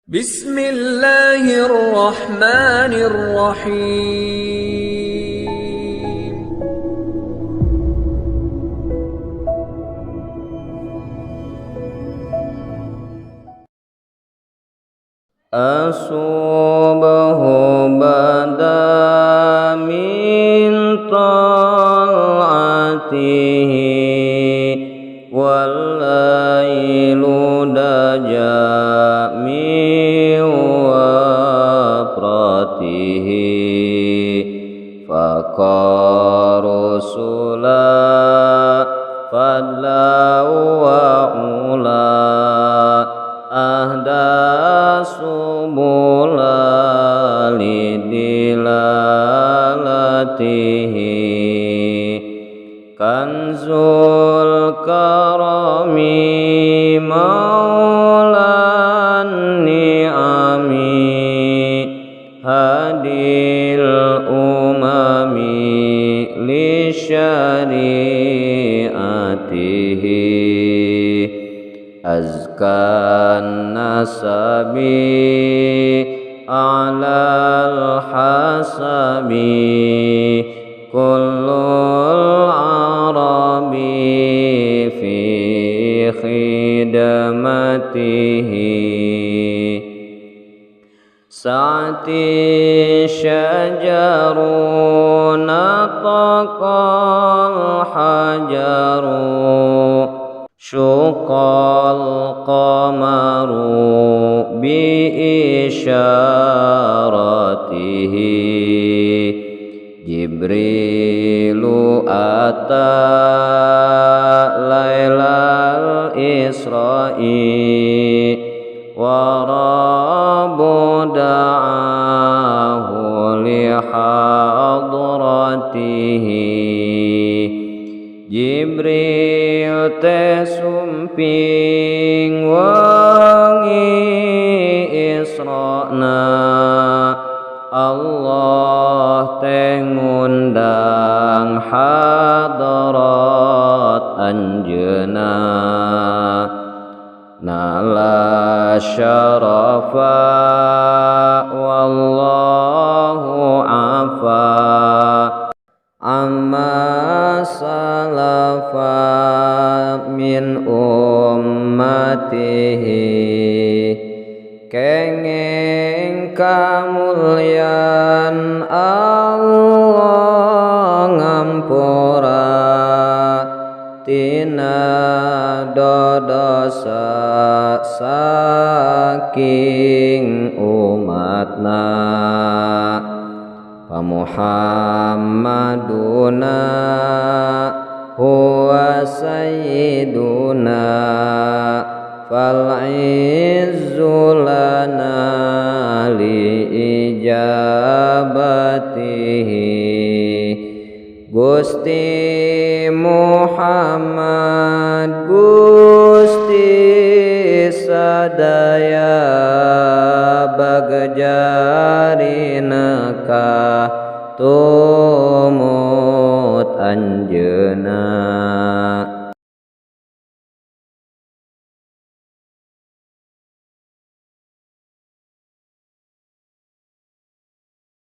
Bismillahirrahmanirrahim. As-subhu bada min tal'atihi wal-lailu daja min wafratihi faqaru sula fadla wa ula ahda subula lidilalatihi kanzul karami maulan ni'ami hadil umami li syari'atihi azkan nasabi a'lal hasabi kullul arabi fi khidmatihi sa'ati syajaru nataqal hajaru syuqal qamaru bi isyaratihi Jibrilu ata lailal isra'i wa rabbu da'ahu li hadratihi Jibril te sumping wangi Isra'na Allah te ngundang hadarat anjeunna nala syarafa wallahu afa amma salafa min ummatihi kenging kamulyan Allah ngampura tina dodosa saking umatna Muhammaduna huwa sayyiduna fal izzu lana li ijabatihi Gusti